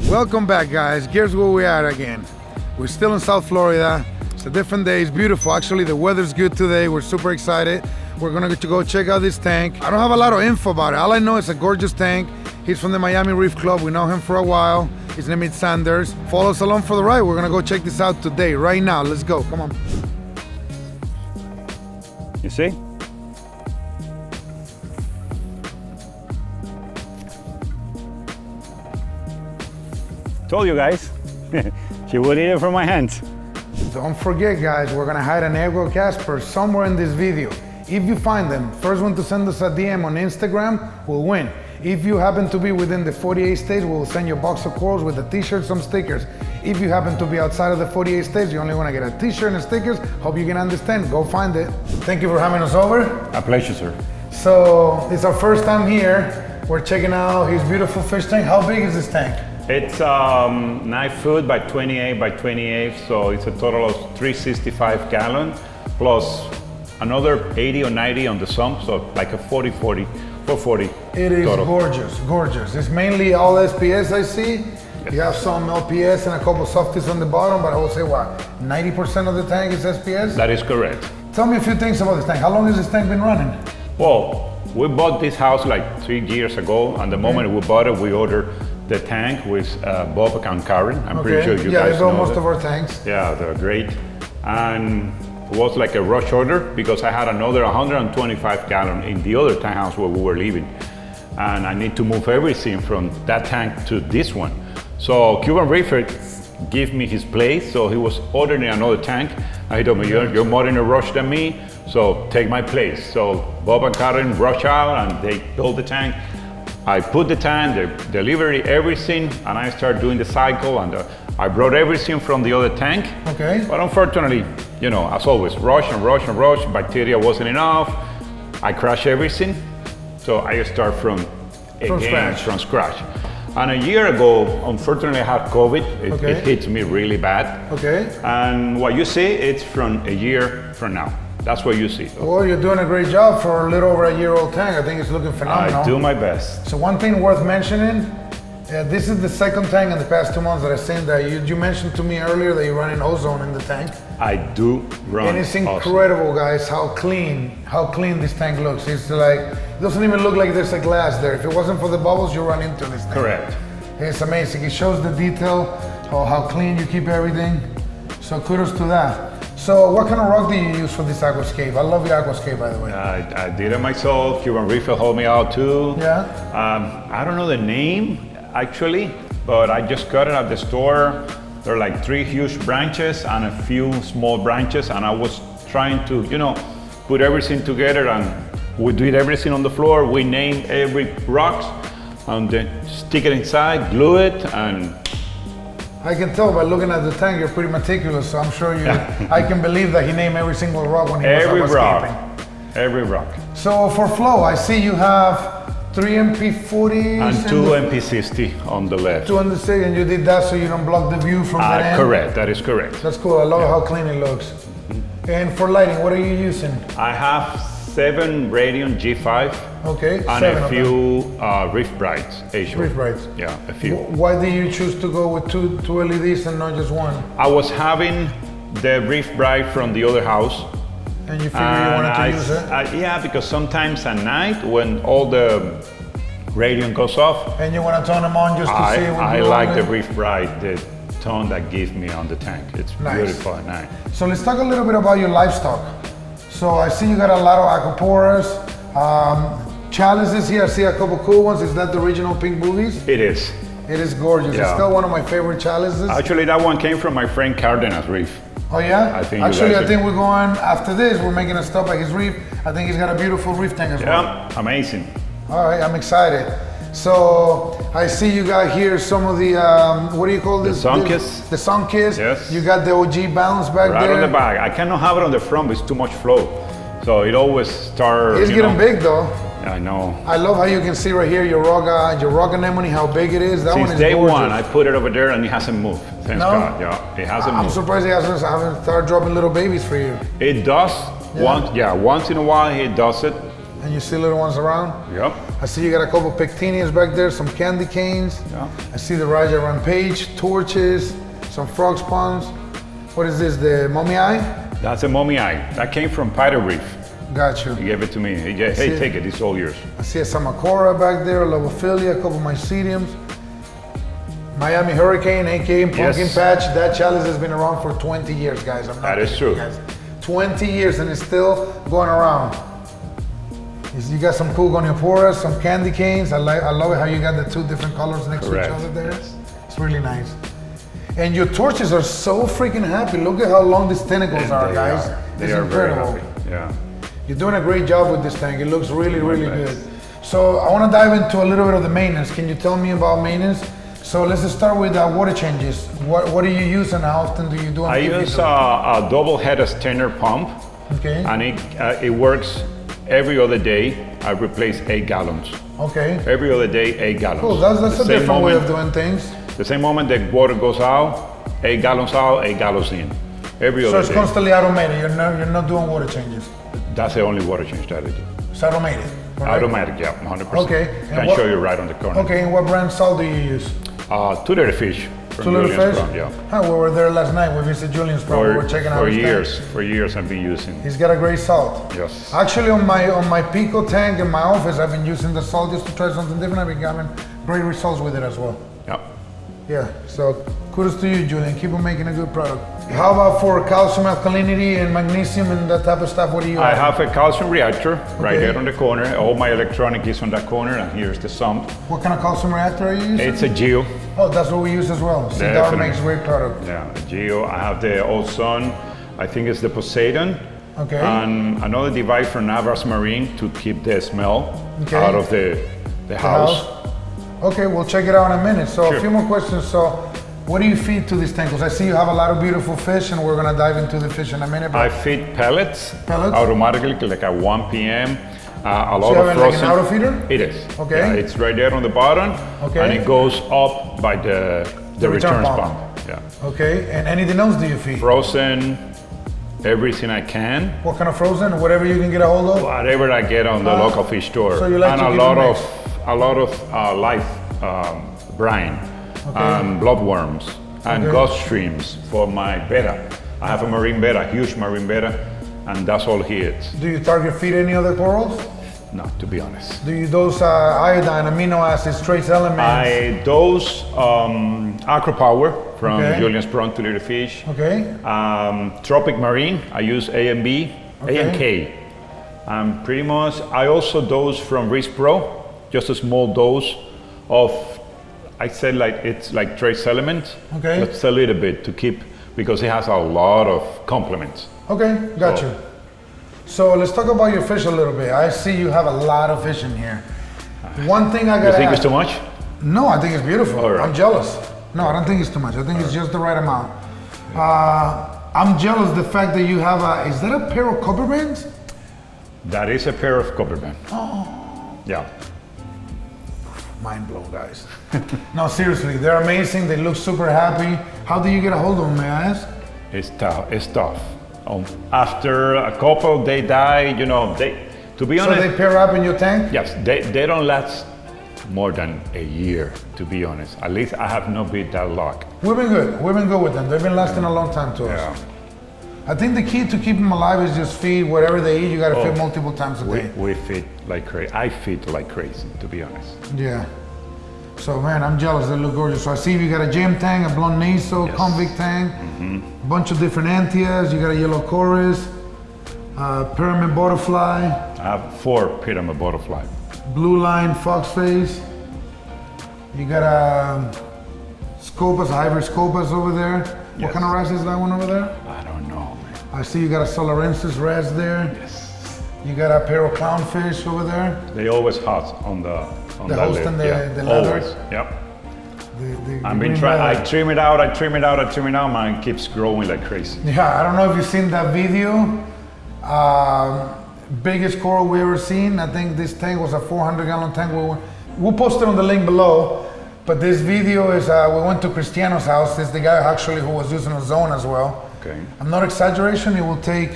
Welcome back, guys. Here's where we are again. We're still in South Florida. It's a different day. It's beautiful. Actually, the weather's good today. We're super excited. We're gonna get to go check out this tank. I don't have a lot of info about it. All I know is a gorgeous tank. He's from the Miami Reef Club. We know him for a while. His name is Sanders. Follow us along for the ride. We're gonna go check this out today, right now. Let's go. Come on. You see? Told you guys, she would eat it from my hands. Don't forget, guys, we're gonna hide an Egg Casper somewhere in this video. If you find them, first one to send us a DM on Instagram will win. If you happen to be within the 48 states, we'll send you a box of corals with a t-shirt, some stickers. If you happen to be outside of the 48 states, you only wanna get a t-shirt and stickers. Hope you can understand, go find it. Thank you for having us over. A pleasure, sir. So, it's our first time here. We're checking out his beautiful fish tank. How big is this tank? It's 9 foot by 28 by 28, so it's a total of 365 gallon, plus another 80 or 90 on the sump, so like a 440 It is total. gorgeous, gorgeous. It's mainly all SPS I see. Yes. You have some LPS and a couple softies on the bottom, but I would say what, 90% of the tank is SPS? That is correct. Tell me a few things about this tank. How long has this tank been running? Well, we bought this house like 3 years ago, and the moment we bought it, we ordered the tank with Bob and Karen. I'm pretty sure you guys they built know most that. of our tanks. Yeah, they're great. And it was like a rush order because I had another 125 gallon in the other tank house where we were living. And I need to move everything from that tank to this one. So Cuban Reefer gave me his place, so he was ordering another tank. And he told me, you're more in a rush than me, so take my place. So Bob and Karen rushed out and they built the tank. I put the tank, the delivery, everything, and I started doing the cycle, and I brought everything from the other tank. Okay. But unfortunately, you know, as always, rush and rush and rush, bacteria wasn't enough. I crashed everything, so I start from scratch. And a year ago, unfortunately, I had COVID. It hit me really bad. Okay. And what you see, it's from a year from now. That's what you see. Well, you're doing a great job for a little over a year-old tank. I think it's looking phenomenal. I do my best. So one thing worth mentioning, this is the second tank in the past 2 months that I've seen that you mentioned to me earlier that you're running ozone in the tank. I do run. And it's incredible, guys, how clean this tank looks. It's like, it doesn't even look like there's a glass there. If it wasn't for the bubbles, you run into this thing. Correct. It's amazing. It shows the detail of how clean you keep everything. So kudos to that. So what kind of rock do you use for this aquascape? I love your aquascape, by the way. I did it myself. Cuban Reefer helped me out too. Yeah? I don't know the name actually, but I just got it at the store. There are like 3 huge branches and a few small branches, and I was trying to, you know, put everything together, and we did everything on the floor. We named every rock and then stick it inside, glue it, and I can tell by looking at the tank, you're pretty meticulous, so I'm sure you, I can believe that he named every single rock when he was aquascaping. Every rock. So for flow, I see you have 3 MP40s and 2 MP60 on the left. 2 on the side, and you did that so you don't block the view from that end? Correct, that is correct. That's cool, I love how clean it looks. And for lighting, what are you using? I have 7 Radion G5. Okay, and 7 a few Reef Brights. Reef Brights. Yeah, a few. Why did you choose to go with two LEDs and not just one? I was having the Reef Bright from the other house. And you figured you wanted to use it? Yeah, because sometimes at night when all the Radion goes off. And you want to turn them on just to see what I like the Reef Bright, the tone that gives me on the tank. It's beautiful at night. So let's talk a little bit about your livestock. So I see you got a lot of aquaporas. Chalices here, I see a couple cool ones. Is that the original pink boobies? It is. It is gorgeous. Yeah. It's still one of my favorite chalices. Actually, that one came from my friend Cardenas Reef. Oh yeah? I think I think we're going, after this, we're making a stop at his reef. I think he's got a beautiful reef tank as well. Yeah, amazing. All right, I'm excited. So I see you got here some of the, what do you call this? The Sunkiss. The Sunkiss. Yes. You got the OG balance back right there. On the back. I cannot have it on the front, it's too much flow. So it always starts. It's getting big though. I know. I love how you can see right here your rock anemone, how big it is. That Since one is day gorgeous. one, I put it over there and it hasn't moved. Thanks No? God. Yeah, it hasn't moved. I'm surprised it hasn't started dropping little babies for you. It does. Once in a while, it does it. And you see little ones around? Yep. I see you got a couple pectinias back there, some candy canes. Yeah. I see the Raja Rampage, torches, some frog spawns. What is this, the mummy eye? That's a mummy eye. That came from Pyro Reef. Got you. He gave it to me. Hey, take it, it's all yours. I see a Samacora back there, a Lobophilia, a couple Mycediums. Miami Hurricane, aka Pumpkin Patch. That chalice has been around for 20 years, guys. That is true. Guys. 20 years and it's still going around. You got some cool Gonioporas, some candy canes. I love it how you got the two different colors next to each other there. It's really nice. And your torches are so freaking happy. Look at how long these tentacles are, guys. They are incredible. Very happy. Yeah. You're doing a great job with this tank. It looks really, really good. So I want to dive into a little bit of the maintenance. Can you tell me about maintenance? So let's just start with water changes. What do you use and how often do you do them? I use a double-headed Stenner pump. Okay. And it works every other day. I replace 8 gallons. Okay. Every other day, 8 gallons. Cool, that's a different way of doing things. The same moment the water goes out, 8 gallons out, 8 gallons in. Every other day. So it's constantly automated, you're not doing water changes? That's the only water change that I do. It's automated? Right? Automatic, yeah, 100%. Okay. Can show you right on the corner. Okay, and what brand salt do you use? 2 Liter Fish. 2 Liter Fish? Yeah. Hi, we were there last night. We visited Julian's farm. We were checking out his tank. For years I've been using. He's got a great salt. Yes. Actually, on my Pico tank in my office, I've been using the salt just to try something different. I've been having great results with it as well. Yeah. Yeah, so kudos to you, Julian. Keep on making a good product. How about for calcium, alkalinity, and magnesium and that type of stuff? What do you have? I have a calcium reactor right there on the corner. All my electronic is on that corner, and here's the sump. What kind of calcium reactor are you using? It's a Geo. Oh, that's what we use as well. Cedar makes great product. Yeah, a Geo. I have the Old Sun. I think it's the Poseidon. Okay. And another device from Navras Marine to keep the smell out of the house. Okay, we'll check it out in a minute. So Sure. a few more questions. So what do you feed to these tanks? Because I see you have a lot of beautiful fish and we're gonna dive into the fish in a minute. I feed pellets, Pellets? automatically, like at 1 p.m. A lot So you of have frozen. like an auto feeder? It is. Okay. Yeah, it's right there on the bottom. Okay. And it goes up by the return pump. pump. Yeah. Okay, and anything else do you feed? Frozen, everything I can. What kind of frozen? Whatever you can get a hold of? Whatever I get on the local fish store. So you like and to a keep lot it of live brine and bloodworms and ghost streams for my betta. I have a marine betta, huge marine betta, and that's all he eats. Do you target feed any other corals? No, to be honest. Do you dose iodine, amino acids, trace elements? I dose Acropower from Julian's Prawn 2 Liter Fish. Okay. Tropic Marine, I use A and B, A and K. Pretty much, I also dose from Risk Pro, just a small dose of, I said like it's like trace elements, but it's a little bit to keep, because it has a lot of complements. Okay, got you. So let's talk about your fish a little bit. I see you have a lot of fish in here. One thing I gotta You think ask, it's too much? No, I think it's beautiful. All right. I'm jealous. No, I don't think it's too much. I think it's just the right amount. I'm jealous the fact that you have is that a pair of copper bands? That is a pair of copper band. Oh. Yeah. Mind blown, guys. No, seriously, they're amazing. They look super happy. How do you get a hold of them, may I ask? It's tough. It's tough. After a couple, they die. You know, to be honest. So they pair up in your tank? Yes, they don't last more than a year, to be honest. At least I have not been that luck. We've been good. We've been good with them. They've been lasting a long time to us. I think the key to keep them alive is just feed whatever they eat. You got to feed multiple times a day. We feed like crazy. I feed like crazy, to be honest. Yeah. So man, I'm jealous. They look gorgeous. So I see you got a gem tank, a blonde naso, convict tank, a bunch of different antheas. You got a yellow chorus, pyramid butterfly. I have 4 pyramid butterfly. Blue line fox face. You got a Scopas, hybrid Scopas over there. What kind of rice is that one over there? I don't know, man. I see you got a Solarensis res there. Yes. You got a pair of clownfish over there. They always hot on the The host lid. and the leather. Always. Yep. I've been trying. I trim it out. Man, it keeps growing like crazy. Yeah, I don't know if you've seen that video. Biggest coral we ever seen. I think this tank was a 400-gallon tank. We'll post it on the link below. But this video is, we went to Cristiano's house. This is the guy actually who was using a zone as well. Okay. I'm not exaggerating. It will take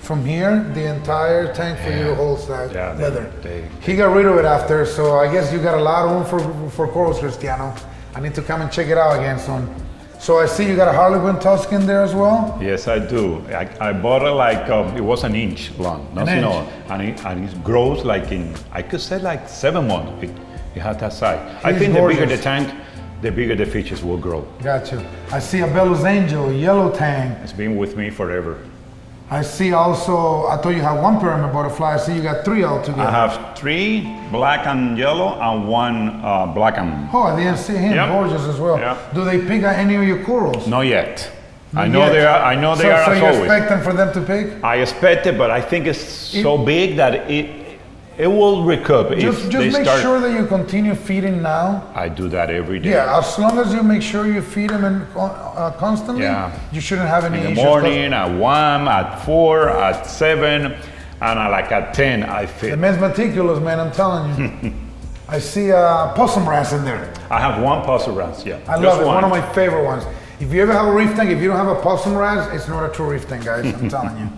from here, the entire tank for you to hold that Yeah, leather. He got rid of it after, so I guess you got a lot of room for corals, Cristiano. I need to come and check it out again soon. So I see you got a Harlequin tusk in there as well? Yes, I do. I bought it like, it was an inch long, nothing more. And it grows like in, I could say like 7 months. It had that size. I think gorgeous. the bigger the tank, the bigger the fishes will grow. Got you. I see a Bellows Angel, yellow tang. It's been with me forever. I see also, I thought you had one pyramid butterfly. I see you got 3 altogether. I have 3 black and yellow and 1 black and... Oh, I didn't see him. Yep. Gorgeous as well. Yep. Do they pick any of your corals? Not yet. Not I know yet. they are. I know they are So as you always. expecting for them to pick? I expect it, but I think it's so big that it will recoup Just if they make start. sure that you continue feeding now. I do that every day. Yeah, as long as you make sure you feed them constantly, Yeah. you shouldn't have any In the issues. morning, at 1, at 4, at 7, and like at 10, I The feed. man's meticulous, man, I'm telling you. I see possum rats in there. I have 1 puzzle rats, yeah. I love it, one of my favorite ones. If you ever have a reef tank, if you don't have a possum rat, it's not a true reef tank, guys, I'm telling you.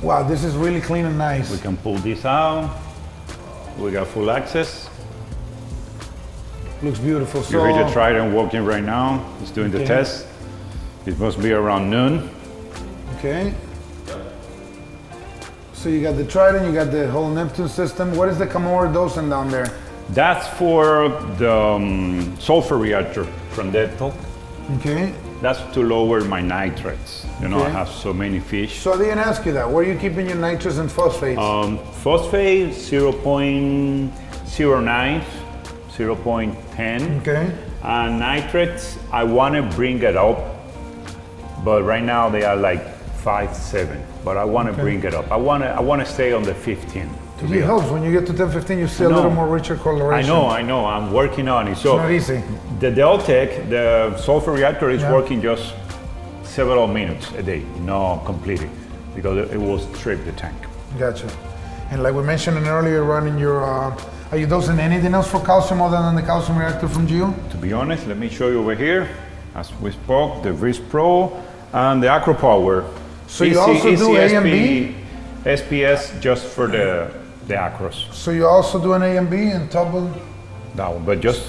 Wow, this is really clean and nice. We can pull this out. We got full access. Looks beautiful. You read the trident walking right now. He's doing the Okay. test. It must be around noon. Okay. So you got the trident, you got the whole Neptune system. What is the Camorra dosing down there? That's for the sulfur reactor from Dettol. Okay. That's to lower my nitrates. You know, I Okay. have so many fish. So I didn't ask you that. Where are you keeping your nitrates and phosphates? Phosphate 0.09, 0.10. Okay. And nitrates, I want to bring it up, but right now they are like 5, 7. But I want to bring it up. I want to stay on the 15. It helps when you get to 10, 15, you see a little more richer coloration. I know. I'm working on it. So It's not easy. the Deltec, the sulfur reactor, is working just several minutes a day, not completely, because it will strip the tank. Gotcha. And like we mentioned earlier, running your, are you dosing anything else for calcium other than the calcium reactor from Geo? To be honest, let me show you over here. As we spoke, the Wrist Pro and the Acro Power. So you also do A and B? SPS just for the Acros. So you also do an A and B and double? That one, but just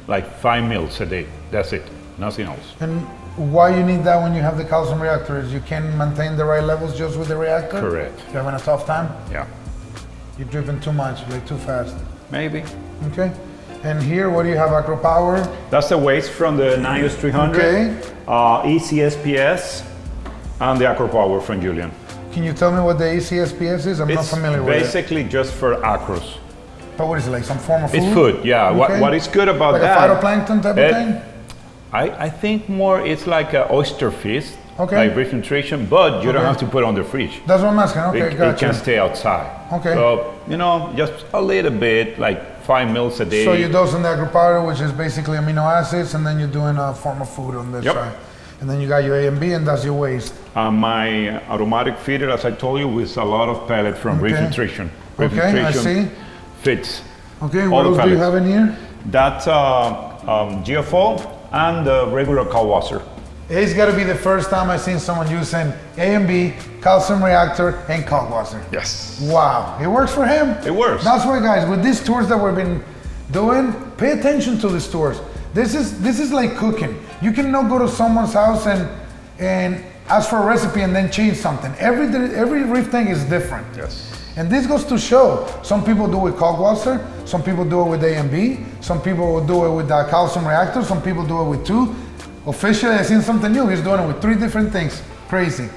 like 5 mils a day. That's it, nothing else. And why you need that when you have the calcium reactor is you can maintain the right levels just with the reactor? Correct. You're having a tough time? Yeah. You're dripping too much, like too fast. Maybe. Okay. And here, what do you have, Acro Power? That's the waste from the Nios 300, Okay. ECSPS, and the Acro Power from Julian. Can you tell me what the ACSPS is? I'm not familiar with it. Basically just for acros. But what is it, like some form of food? It's food, yeah. Okay. What is good about like that? Like a phytoplankton type of thing? I think more it's like an oyster feast, Okay. like refiltration, but you don't have to put it on the fridge. That's what I'm asking. Okay, It gotcha. can stay outside. Okay. So, you know, just a little bit, like 5 mils a day. So you're dosing the Acro Power, which is basically amino acids, and then you're doing a form of food on this Yep. side. And then you got your A and B, and that's your waste. My aromatic feeder, as I told you, with a lot of pellet from Okay. refiltration. Okay, I see. Fits. Okay, All what the else do you pellets. have in here? That's GFO and the regular Kalwasser. It's got to be the first time I've seen someone using A and B, calcium reactor, and Kalkwasser. Yes. Wow, it works for him. It works. That's why, guys, with these tours that we've been doing, pay attention to these tours. This is like cooking. You cannot go to someone's house and ask for a recipe and then change something. Every reef tank is different. Yes. And this goes to show, some people do it with Kalkwasser, some people do it with A and B, some people will do it with the calcium reactor, some people do it with 2. Officially, I've seen something new. He's doing it with 3 different things. Crazy.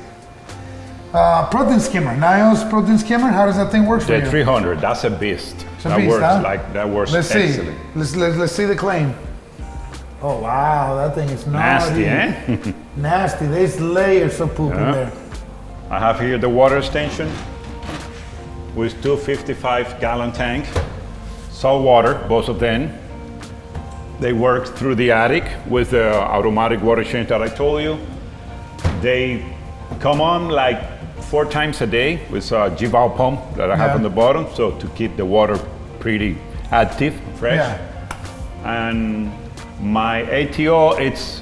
Protein skimmer. Nios protein skimmer. How does that thing work for you? The 300, that's a beast. It's a that beast, works huh? that works Let's see. excellent. Let's see the claim. Oh wow, that thing is Nasty, naughty. eh? Nasty. There's layers of poop in Yeah. there. I have here the water extension with 2 55-gallon tank, salt water, both of them. They work through the attic with the automatic water change that I told you. They come on like 4 times a day with a G-valve pump that I have Yeah. on the bottom, so to keep the water pretty active, fresh. Yeah. And my ATO, it's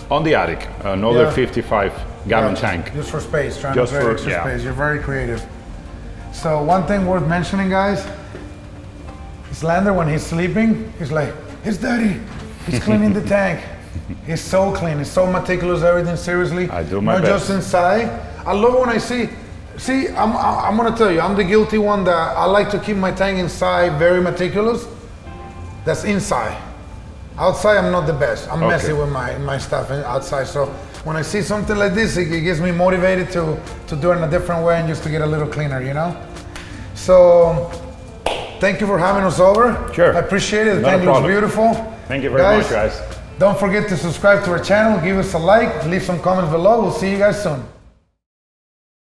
on the attic, another Yeah. 55 gallon tank. Just for space, trying Just to create for- extra yeah. space. You're very creative. So one thing worth mentioning, guys, is Lander, when he's sleeping, he's like, it's dirty. He's cleaning the tank. He's so clean. He's so meticulous, everything, seriously. I do my Not best. just inside. I love it when I see, I'm gonna tell you, I'm the guilty one that I like to keep my tank inside, very meticulous. That's inside. Outside, I'm not the best. I'm messy with my stuff outside. So when I see something like this, it gives me motivated to do it in a different way and just to get a little cleaner, you know? So thank you for having us over. Sure. I appreciate it. The Not a tank looks problem. beautiful. Thank you very much, guys. Don't forget to subscribe to our channel, give us a like, leave some comments below. We'll see you guys soon.